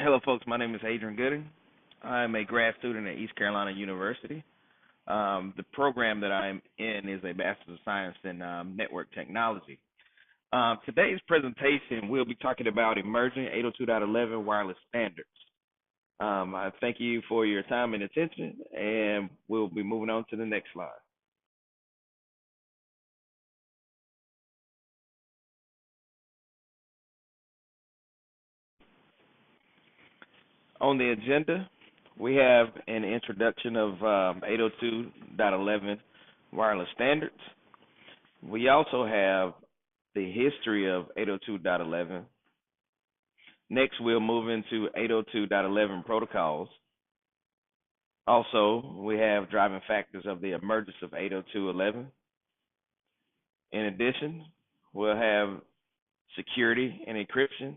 Hello, folks. My name is Adrian Gooding. I'm a grad student at East Carolina University. The program that I'm in is a Bachelor of Science in Network Technology. Today's presentation, we'll be talking about emerging 802.11 wireless standards. I thank you for your time and attention, and we'll be moving on to the next slide. On the agenda, we have an introduction of 802.11 wireless standards. We also have the history of 802.11. Next, we'll move into 802.11 protocols. Also, we have driving factors of the emergence of 802.11. In addition, we'll have security and encryption.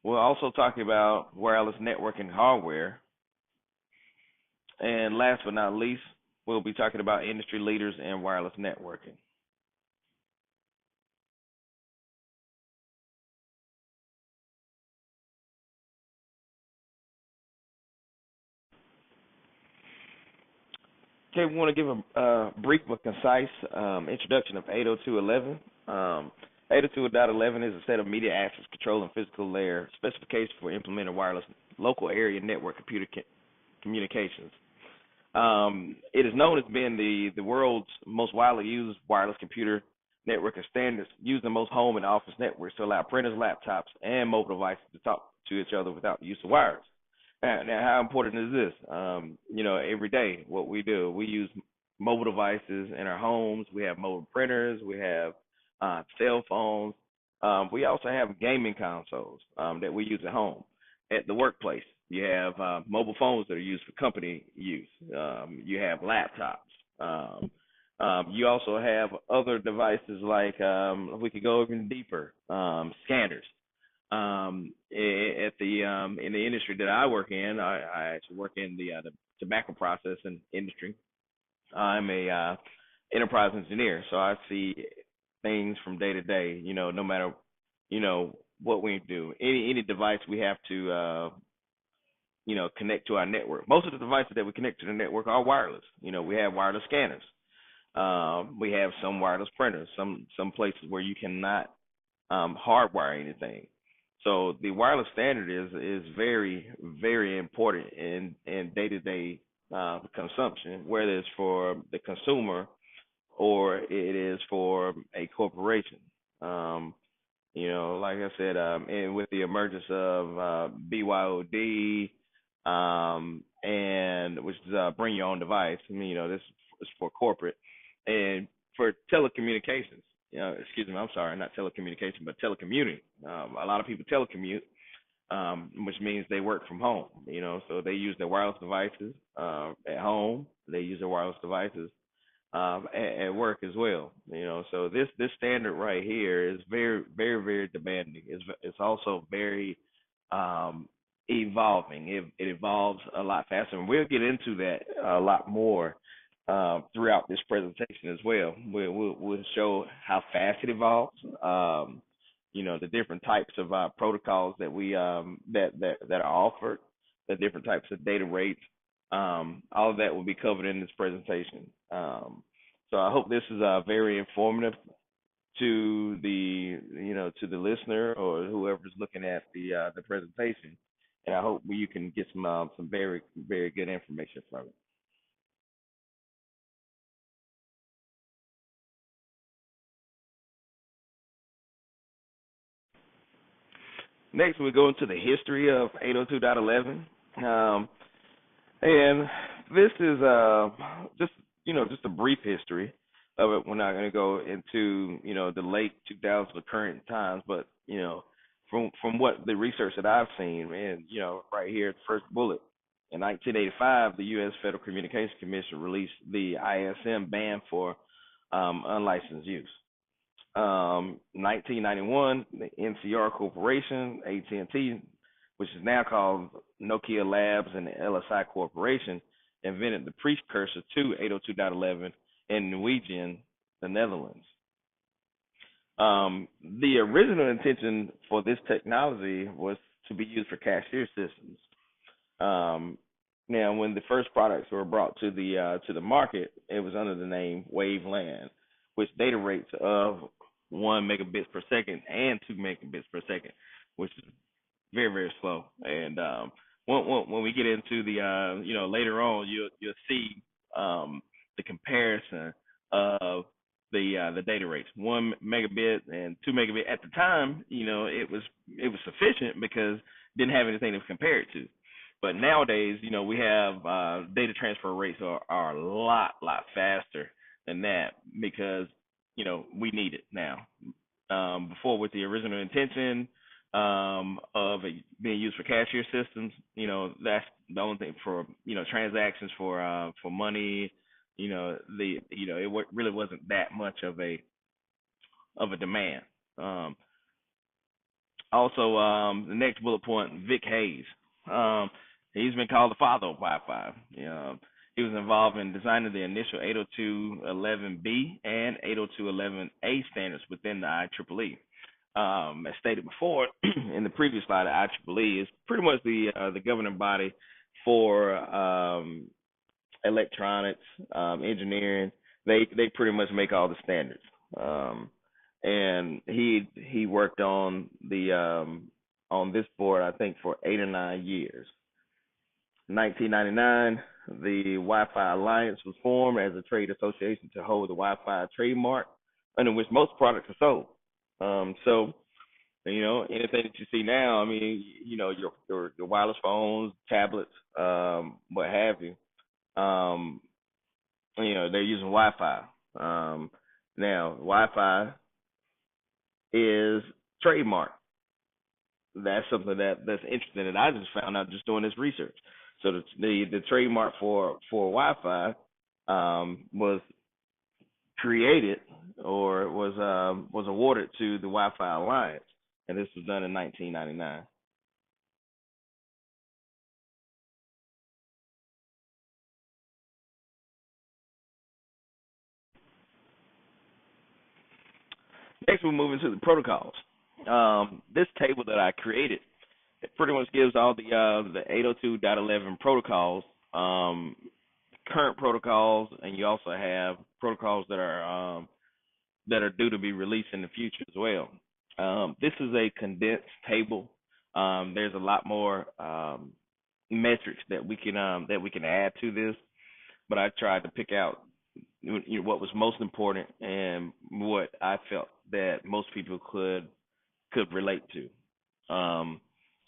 We'll also talk about wireless networking hardware. And last but not least, we'll be talking about industry leaders in wireless networking. Okay, we want to give a brief but concise introduction of 802.11. 802.11 is a set of media access control and physical layer specifications for implementing wireless local area network communications. It is known as being the world's most widely used wireless computer network of standards, used in most home and office networks to allow printers, laptops, and mobile devices to talk to each other without the use of wires. Now, how important is this? Every day, what we do, we use mobile devices in our homes. We have mobile printers. We have cell phones. We also have gaming consoles that we use at home. At the workplace, you have mobile phones that are used for company use. You have laptops. You also have other devices like we could go even deeper, scanners. At the in the industry that I work in, I actually work in the tobacco processing industry. I'm a enterprise engineer, so I see things from day to day. No matter what we do, any device we have to connect to our network. Most of the devices that we connect to the network are wireless. We have wireless scanners. We have some wireless printers. Some places where you cannot hardwire anything. So the wireless standard is very, very important in day-to-day consumption, whether it's for the consumer or it is for a corporation. Like I said, and with the emergence of BYOD, and which is bring your own device. This is for corporate and for telecommunications. Excuse me, I'm sorry, not telecommunication, but telecommuting. A lot of people telecommute, which means they work from home. So they use their wireless devices at home. They use their wireless devices at work as well. So this standard right here is very, very, very demanding. It's also very evolving. It evolves a lot faster, and we'll get into that a lot more throughout this presentation as well. We'll show how fast it evolves. The different types of protocols that we that are offered, the different types of data rates. All of that will be covered in this presentation. So I hope this is very informative to the to the listener or whoever's looking at the presentation, and I hope you can get some very, very good information from it. Next, we go into the history of 802.11, and this is just a brief history of it. We're not going to go into the late 2000s or current times, but from what the research that I've seen, and right here, the first bullet. In 1985, the U.S. Federal Communications Commission released the ISM ban for unlicensed use. 1991, the NCR Corporation, AT&T, which is now called Nokia Labs, and the LSI Corporation, invented the precursor to 802.11 in Norwegian, the Netherlands. The original intention for this technology was to be used for cashier systems. Um, Now, when the first products were brought to the market, it was under the name Waveland, which data rates of 1 megabits per second and 2 megabits per second, which is very very slow. And when we get into the later on, you'll see the comparison of the data rates, 1 megabit and 2 megabit. At the time, it was sufficient because didn't have anything to compare it to. But nowadays, we have data transfer rates are a lot faster than that because we need it now. Before, with the original intention of it being used for cashier systems, that's the only thing for transactions for money. Really wasn't that much of a demand. Um, Also, the next bullet point, Vic Hayes. Um, he's been called the father of Wi-Fi. He was involved in designing the initial 802.11b and 802.11a standards within the IEEE. As stated before in the previous slide, the IEEE is pretty much the governing body for electronics, engineering. They pretty much make all the standards. Um, and he worked on this board, I think, for 8 or 9 years. 1999, the Wi-Fi Alliance was formed as a trade association to hold the Wi-Fi trademark, under which most products are sold. So anything that you see now, I mean, your wireless phones, tablets, what have you, um, they're using Wi-Fi. Now, Wi-Fi is trademark. That's something that's interesting that I just found out just doing this research. So the trademark for Wi-Fi was created or was awarded to the Wi-Fi Alliance, and this was done in 1999. Next, we'll move into the protocols. This table that I created, it pretty much gives all the 802.11 protocols, current protocols, and you also have protocols that are due to be released in the future as well. This is a condensed table. There's a lot more metrics that we can add to this, but I tried to pick out what was most important and what I felt that most people could relate to.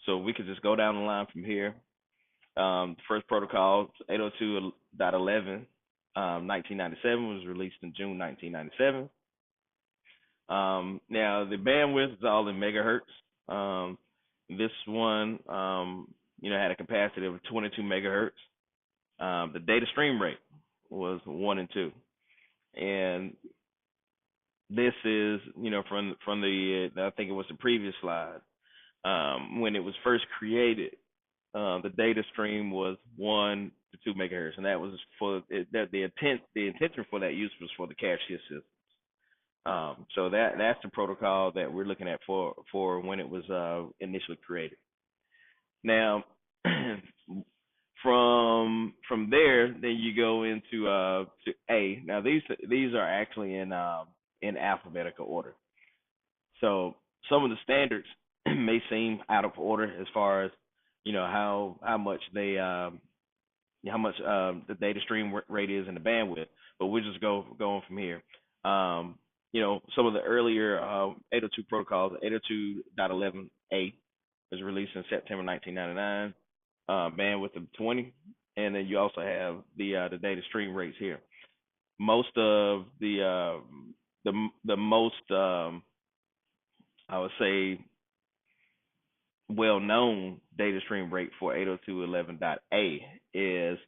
So we could just go down the line from here. First protocol, 802.11, 1997, was released in June 1997. Now the bandwidth is all in megahertz. This one, had a capacity of 22 megahertz. The data stream rate was 1 and 2, and this is, from the I think it was the previous slide, when it was first created. The data stream was 1 to 2 megahertz, and that was for that the intention for that use was for the cashier system. So that's the protocol that we're looking at for when it was initially created. Now, from there, then you go into to A. Now these are actually in alphabetical order. So some of the standards may seem out of order as far as how much the data stream rate is and the bandwidth, but we'll just going from here. Some of the earlier 802 protocols, 802.11a was released in September 1999, bandwidth of 20, and then you also have the data stream rates here. Most of the most I would say well-known data stream rate for 802.11.a is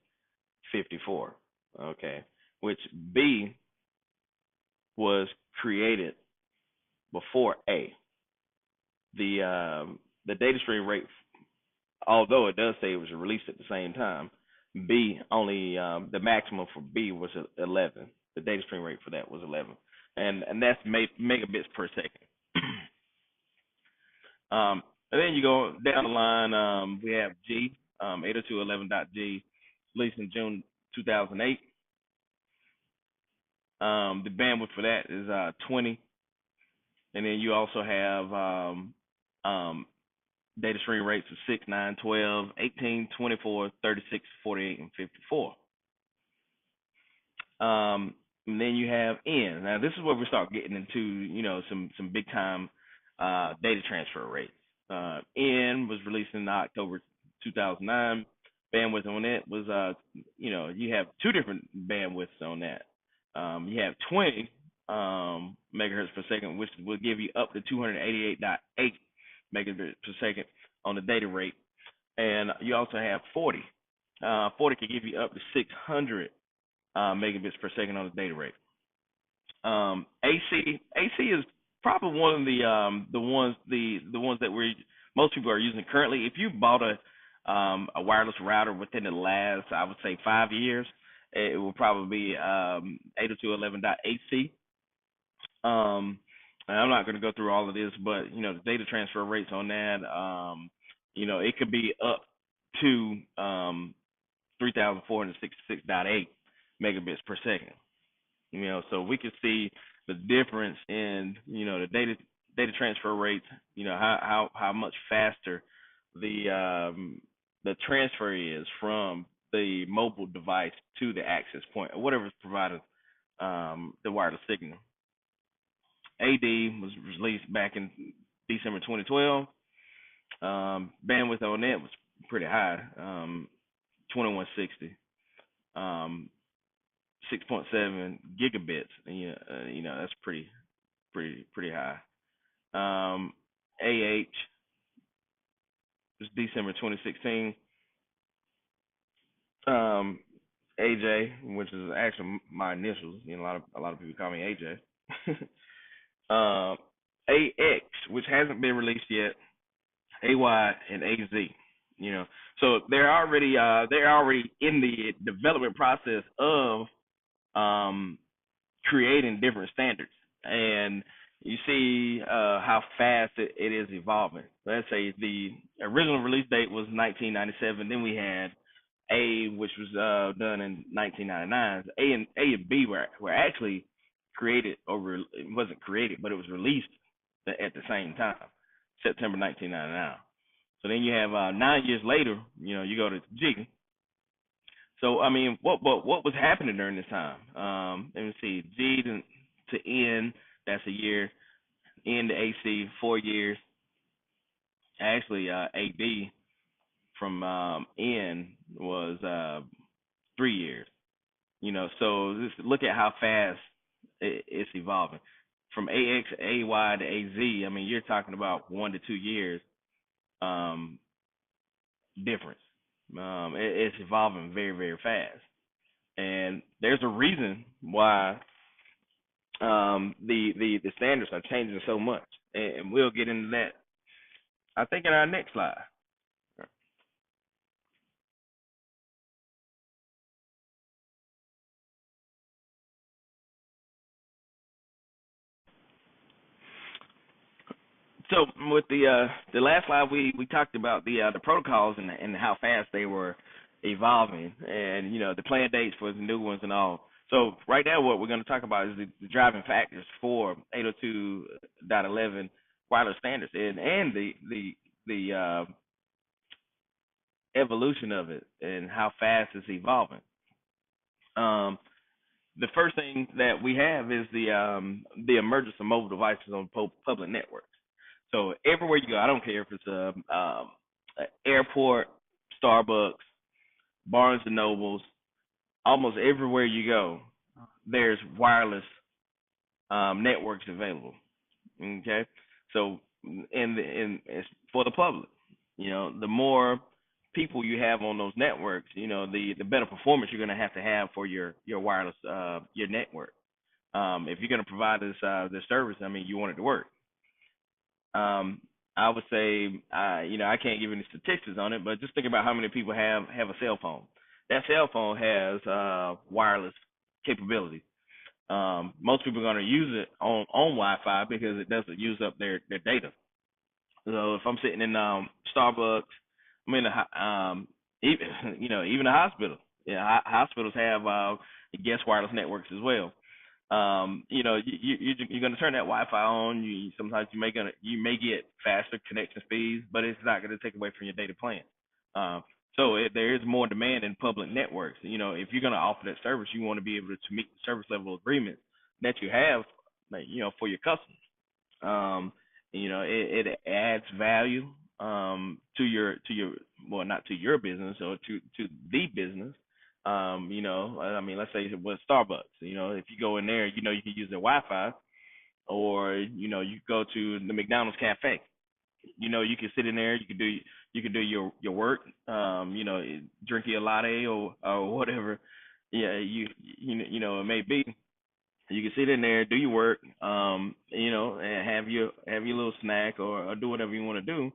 54. Okay, which B was created before A. The data stream rate, although it does say it was released at the same time, B only the maximum for B was 11. The data stream rate for that was 11, and that's megabits per second. And then you go down the line, we have G, 802.11.G, released in June 2008. The bandwidth for that is 20. And then you also have data stream rates of 6, 9, 12, 18, 24, 36, 48, and 54. And then you have N. Now this is where we start getting into, some big time data transfer rates. N was released in October 2009. Bandwidth on that was you have two different bandwidths on that. You have 20 megahertz per second, which will give you up to 288.8 megabits per second on the data rate, and you also have 40. 40 can give you up to 600 megabits per second on the data rate. AC is probably one of the ones that we most people are using currently. If you bought a wireless router within the last, I would say, 5 years, it will probably be 802.11.AC. And I'm not going to go through all of this, but the data transfer rates on that, it could be up to 3,466.8 megabits per second. So we can see the difference in the data transfer rates. How much faster the transfer is from the mobile device to the access point or whatever's providing the wireless signal. AD was released back in December 2012. Bandwidth on that was pretty high, 2160, 6.7 gigabits. That's pretty high. AH was December 2016. AJ, which is actually my initials. A lot of people call me AJ. AX, which hasn't been released yet, AY and AZ. So they're already in the development process of creating different standards, and you see how fast it is evolving. Let's say the original release date was 1997. Then we had A, which was done in 1999. A and B were actually created, or it wasn't created, but it was released at the same time, September 1999. So then you have 9 years later, you go to G. So I mean, what was happening during this time? Let me see, G to N, that's a year. N to AC, 4 years. Actually, AD from N was 3 years. So just look at how fast it's evolving. From AX, AY to AZ, I mean, you're talking about 1 to 2 years difference. It's evolving very, very fast, and there's a reason why the standards are changing so much, and we'll get into that, I think, in our next slide. So with the last slide, we talked about the protocols and how fast they were evolving, and the plan dates for the new ones and all. So right now, what we're going to talk about is the driving factors for 802.11 wireless standards, and the evolution of it and how fast it's evolving. Um, the first thing that we have is the emergence of mobile devices on public networks. So everywhere you go, I don't care if it's a airport, Starbucks, Barnes and Nobles, almost everywhere you go, there's wireless networks available. Okay, so it's for the public. The more people you have on those networks, the better performance you're going to have for your wireless your network. If you're going to provide this service, I mean, you want it to work. I would say, I can't give any statistics on it, but just think about how many people have a cell phone. That cell phone has wireless capability. Most people are going to use it on Wi-Fi because it doesn't use up their data. So if I'm sitting in Starbucks, I'm in even even the hospital. Yeah, hospitals have guest wireless networks as well. You're gonna turn that Wi-Fi on. Sometimes you may get faster connection speeds, but it's not gonna take away from your data plan. There is more demand in public networks. If you're gonna offer that service, you want to be able to meet the service level agreements that you have, like, for your customers. Um, it adds value to your well, not to your business or to the business. I mean, let's say it was Starbucks. If you go in there, you can use their Wi-Fi, or you go to the McDonald's cafe. You can sit in there, you can do your work, drink your latte or whatever. Yeah, it may be. You can sit in there, do your work, and have your little snack, or do whatever you want to do.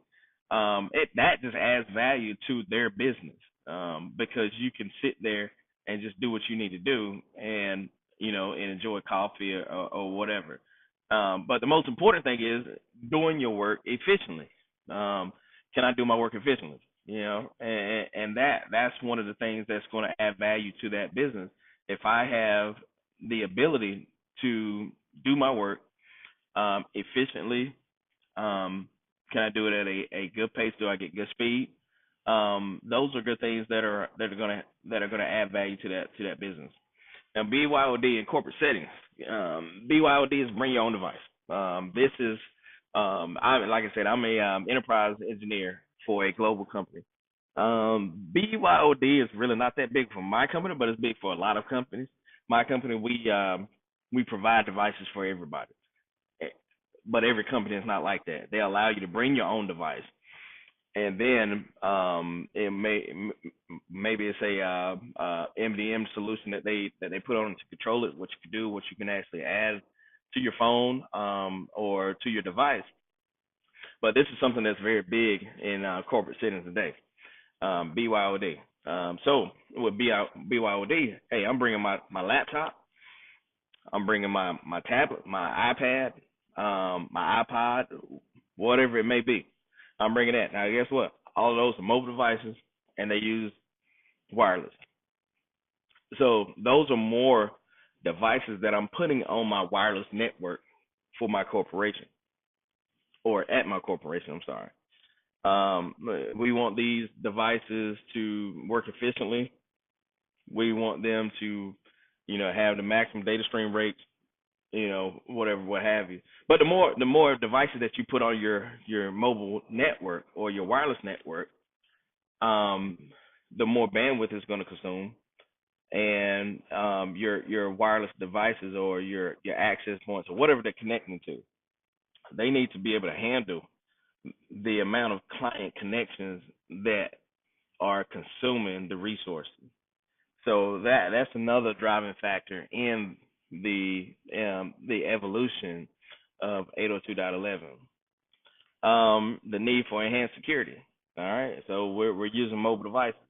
That just adds value to their business, because you can sit there and just do what you need to do, and enjoy coffee or whatever. But the most important thing is doing your work efficiently. Can I do my work efficiently? And that's one of the things that's going to add value to that business. If I have the ability to do my work efficiently, can I do it at a good pace? Do I get good speed? Those are good things that are gonna add value to that business. Now, BYOD in corporate settings. BYOD is bring your own device. This is, like I said, I'm a enterprise engineer for a global company. BYOD is really not that big for my company, but it's big for a lot of companies. My company, we provide devices for everybody, Eh, but every company is not like that. They allow you to bring your own device, and then maybe it's a MDM solution that they put on to control it. What you can do, what you can actually add to your phone, or to your device. But this is something that's very big in corporate settings today. BYOD. So with BYOD, hey, I'm bringing my laptop, I'm bringing my tablet, my iPad, my iPod, whatever it may be. I'm bringing that. Now, guess what? All of those are mobile devices, and they use wireless. So those are more devices that I'm putting on my wireless network for my corporation, or at my corporation. I'm sorry. We want these devices to work efficiently. We want them to, have the maximum data stream rates, whatever, what have you. But the more devices that you put on your mobile network or your wireless network, um, the more bandwidth it's going to consume, and your wireless devices, or your access points, or whatever they're connecting to, they need to be able to handle the amount of client connections that are consuming the resources. So that's another driving factor in the evolution of 802.11. The need for enhanced security. All right, so we're using mobile devices.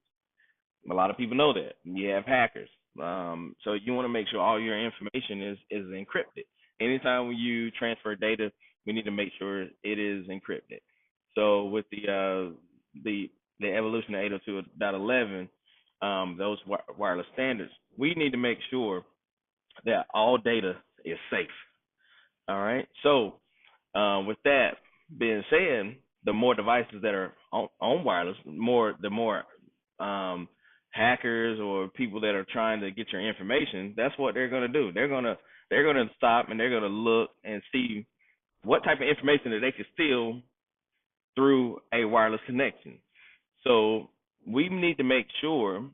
A lot of people know that. You have hackers. So you want to make sure all your information is encrypted. Anytime you transfer data, we need to make sure it is encrypted. So with the evolution of 802.11, those wireless standards, we need to make sure that all data is safe. All right. So with that being said, the more devices that are on wireless, the more um, hackers or people that are trying to get your information, that's what they're gonna do. They're gonna stop, and they're gonna look and see what type of information that they can steal through a wireless connection. So we need to make sure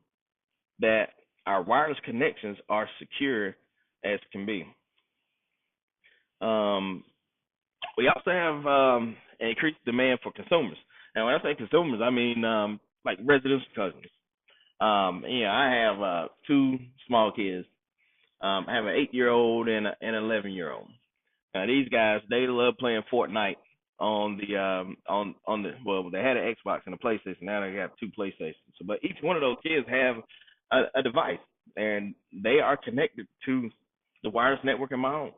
that our wireless connections are secure as can be. Um, we also have increased demand for consumers. And when I say consumers, I mean like residential customers. I have two small kids. I have an 8-year-old and an 11-year-old. Now these guys, they love playing Fortnite on the well, they had an Xbox and a PlayStation. Now they got two PlayStations. So, but each one of those kids have a device, and they are connected to the wireless network in my home.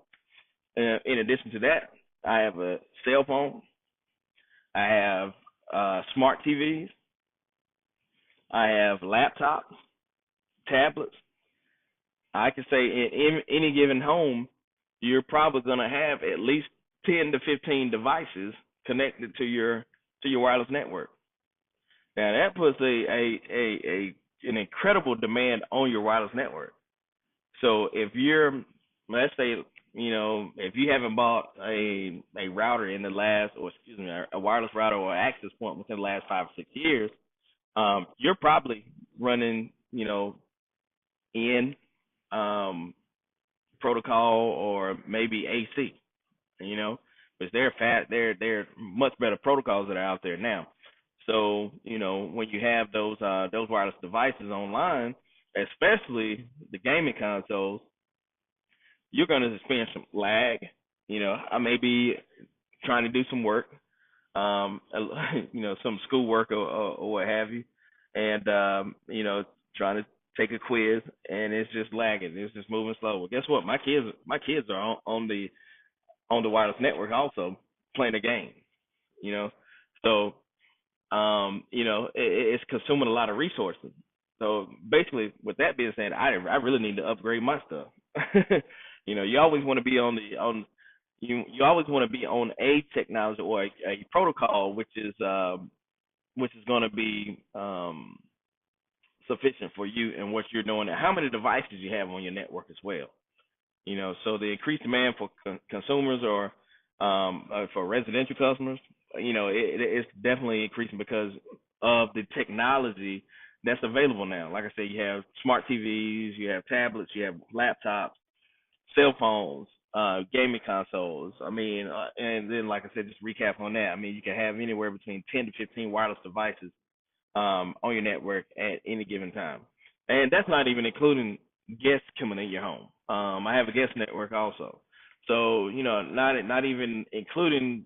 In addition to that, I have a cell phone. I have smart TVs. I have laptops, tablets. I can say in any given home, you're probably going to have at least 10 to 15 devices connected to your wireless network. Now that puts a an incredible demand on your wireless network. So if you're, let's say, if you haven't bought a router in the last, or excuse me, a wireless router or access point within the last 5 or 6 years, you're probably running, in um, protocol or maybe AC, you know, because they're much better protocols that are out there now. So when you have those wireless devices online, especially the gaming consoles, you're going to experience some lag. I may be trying to do some work, um, some schoolwork or what have you, and trying to take a quiz, and it's just lagging. It's just moving slow. Well, guess what? My kids are on the wireless network also playing a game. You know, so it's consuming a lot of resources. So basically, with that being said, I really need to upgrade my stuff. You always want to be you always want to be on a technology or a protocol which is going to be sufficient for you and what you're doing and how many devices you have on your network as well. So the increased demand for consumers or for residential customers, it's definitely increasing because of the technology that's available now. Like I said, you have smart TVs, you have tablets, you have laptops, cell phones, gaming consoles. I mean, and then like I said, just recap on that. I mean, you can have anywhere between 10 to 15 wireless devices on your network at any given time. And that's not even including guests coming in your home. I have a guest network also. So, not even including,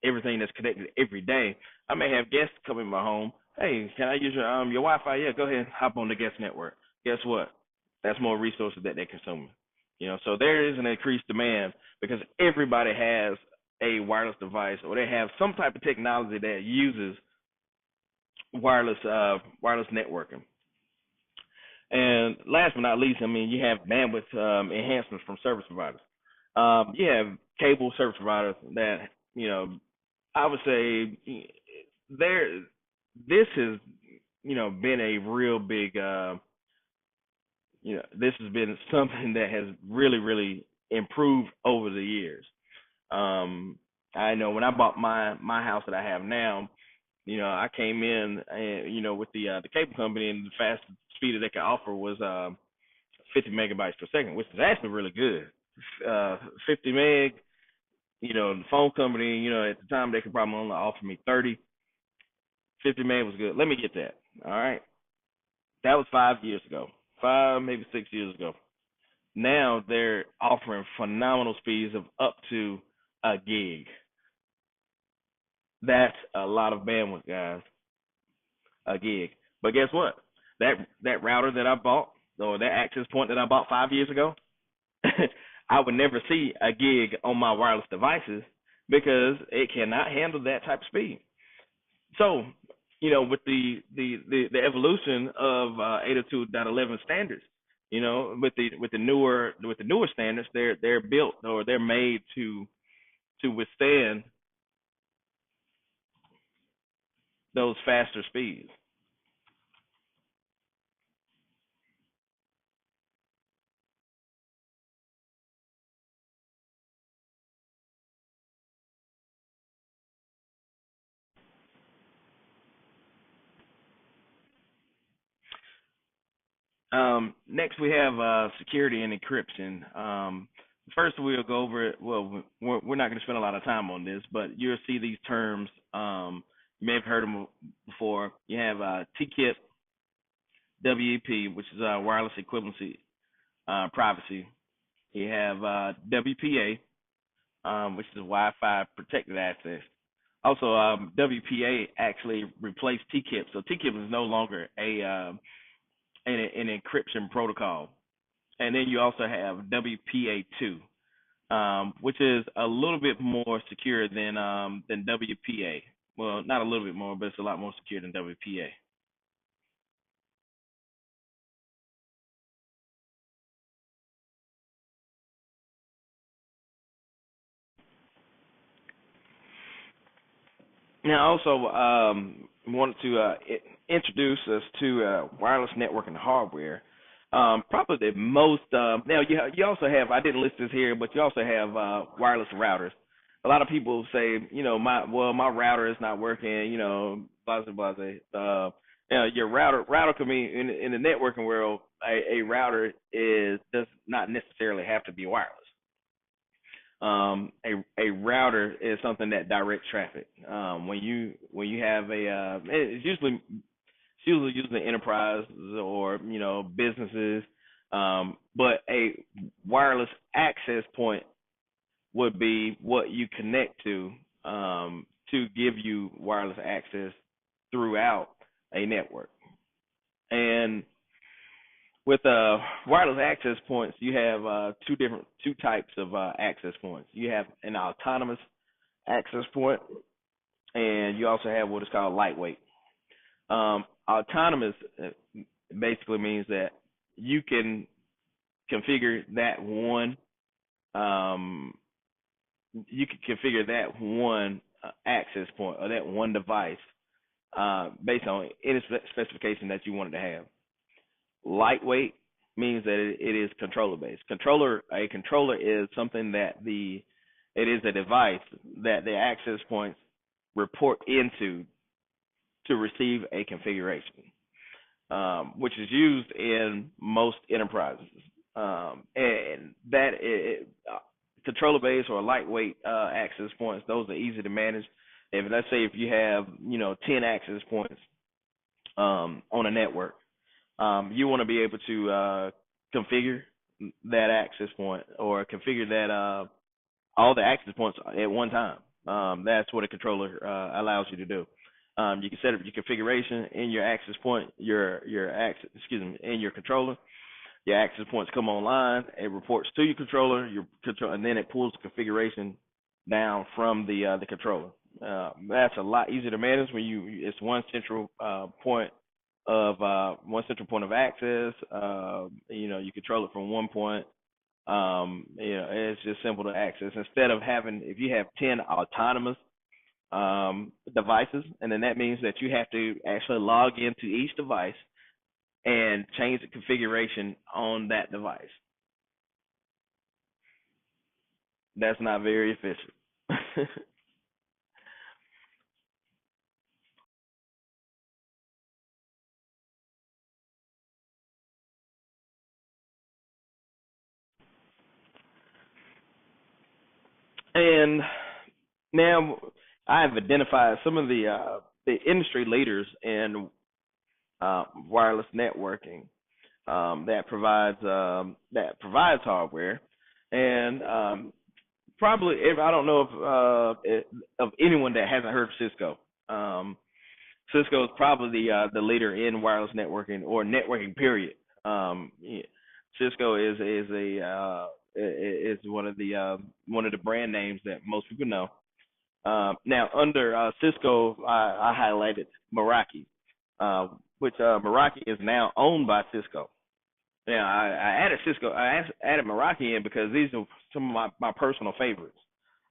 everything that's connected every day. I may have guests come in my home. Hey, can I use your Wi-Fi? Yeah, go ahead and hop on the guest network. Guess what? That's more resources that they're consuming. So there is an increased demand because everybody has a wireless device or they have some type of technology that uses wireless networking. And last but not least, I mean, you have bandwidth enhancements from service providers. You have cable service providers that I would say there. This has been a real big this has been something that has really improved over the years. Um, I know when I bought my house that I have now, I came in and with the cable company and the fastest speed that they could offer was 50 megabytes per second, which is actually really good. 50 meg, the phone company, at the time they could probably only offer me 30. 50 meg was good. Let me get that. All right, that was 5 years ago, 5 maybe 6 years ago. Now they're offering phenomenal speeds of up to a gig. That's a lot of bandwidth, guys. A gig. But guess what? That router that I bought, or that access point that I bought 5 years ago, I would never see a gig on my wireless devices because it cannot handle that type of speed. So, with the evolution of 802.11 standards, with the newer standards, they're built or they're made to withstand those faster speeds. Next, we have security and encryption. First, we'll go over it. Well, we're not going to spend a lot of time on this, but you'll see these terms. You may have heard them before. You have TKIP, WEP, which is wireless equivalency privacy. You have WPA, which is Wi-Fi protected access. Also, WPA actually replaced TKIP, so TKIP is no longer an encryption protocol. And then you also have WPA2, which is a little bit more secure than WPA. Well, not a little bit more, but it's a lot more secure than WPA. Now, also wanted to introduce us to wireless networking hardware. Probably the most. Now, you also have. I didn't list this here, but you also have wireless routers. A lot of people say, my router is not working. Blah blah blah. Your router can be in the networking world. A router does not necessarily have to be wireless. A router is something that directs traffic. When you have it's usually used in enterprise or businesses, but a wireless access point would be what you connect to give you wireless access throughout a network. And with wireless access points, you have two types of access points. You have an autonomous access point, and you also have what is called lightweight. Autonomous basically means that you can configure that one. Um, you can configure that one access point or that one device based on any specification that you wanted to have. Lightweight means that it is controller based. A controller is something that it is a device that the access points report into to receive a configuration, which is used in most enterprises. And that controller based or lightweight access points, those are easy to manage. If let's say if you have 10 access points on a network, you want to be able to configure that access point or configure that all the access points at one time. That's what a controller allows you to do. You can set up your configuration in your access point, your access, in your controller. Your access points come online. It reports to your controller. And then it pulls the configuration down from the controller. That's a lot easier to manage when it's one central point of access. You control it from one point. It's just simple to access. Instead of having, if you have 10 autonomous devices, and then that means that you have to actually log into each device and change the configuration on that device. That's not very efficient. And now I've identified some of the industry leaders in wireless networking that provides hardware, and probably if I don't know of anyone that hasn't heard of Cisco. Cisco is probably the leader in wireless networking or networking period. Yeah, Cisco is one of the brand names that most people know. Now under Cisco, I highlighted Meraki, which Meraki is now owned by Cisco. Yeah, I added Cisco. Added Meraki in because these are some of my personal favorites.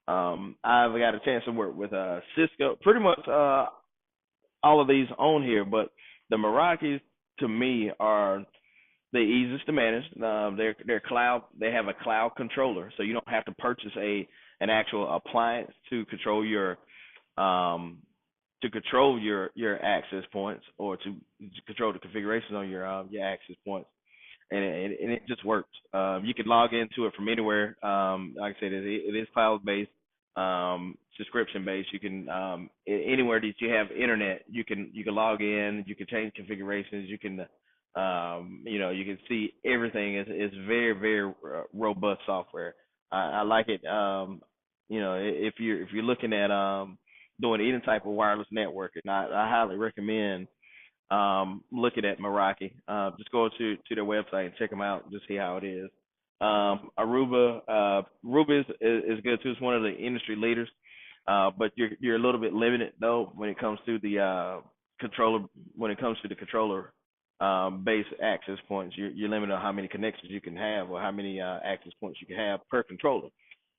I've got a chance to work with Cisco, pretty much all of these on here, but the Meraki's to me are the easiest to manage. They're cloud. They have a cloud controller, so you don't have to purchase an actual appliance um, to control your access points or to control the configuration on your access points, and it just works. You can log into it from anywhere. Like I said, it is cloud based, subscription based. You can anywhere that you have internet, you can log in. You can change configurations. You can you can see everything. It's very very robust software. I like it. If you're looking at doing any type of wireless networking, I highly recommend looking at Meraki. Just go to their website and check them out. Just see how it is. Aruba is good too. It's one of the industry leaders. But you're a little bit limited though when it comes to the controller when it comes to the controller base access points. You're limited on how many connections you can have or how many access points you can have per controller.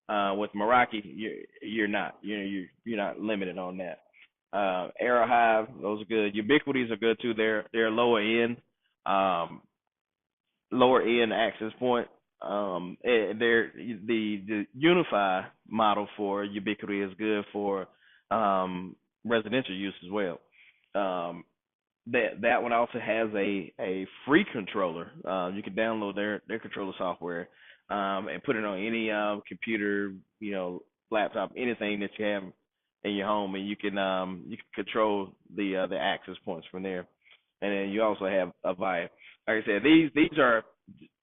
With Meraki, you're not. You're not limited on that. Arrow Hive, those are good. Ubiquities are good too. They're um, lower end access point. They're the Unify model for Ubiquity is good for residential use as well. Um, that one also has a free controller. You can download their controller software and put it on any computer, laptop, anything that you have in your home, and you can control the access points from there. And then you also have Avaya. Like I said, these are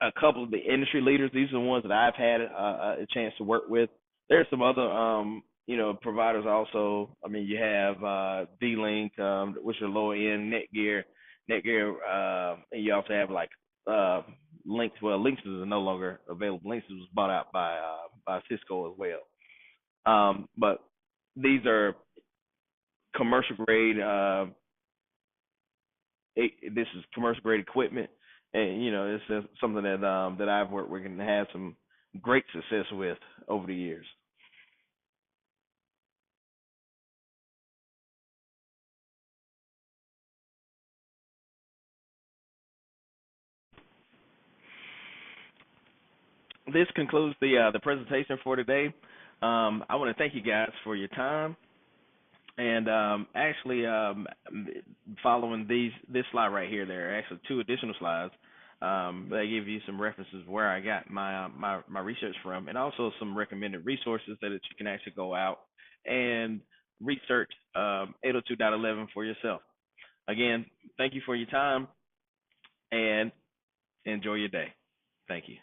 a couple of the industry leaders. These are the ones that I've had a chance to work with. There's some other providers also. I mean, you have D-Link, which are lower end, Netgear, and you also have like Links. Well, Links is no longer available. Links was bought out by Cisco as well. But these are commercial grade. This is commercial grade equipment, and it's something that I've worked with and had some great success with over the years. This concludes the presentation for today. I want to thank you guys for your time. And actually, following this slide right here, there are actually two additional slides. They give you some references where I got my research from, and also some recommended resources that you can actually go out and research 802.11 for yourself. Again, thank you for your time and enjoy your day. Thank you.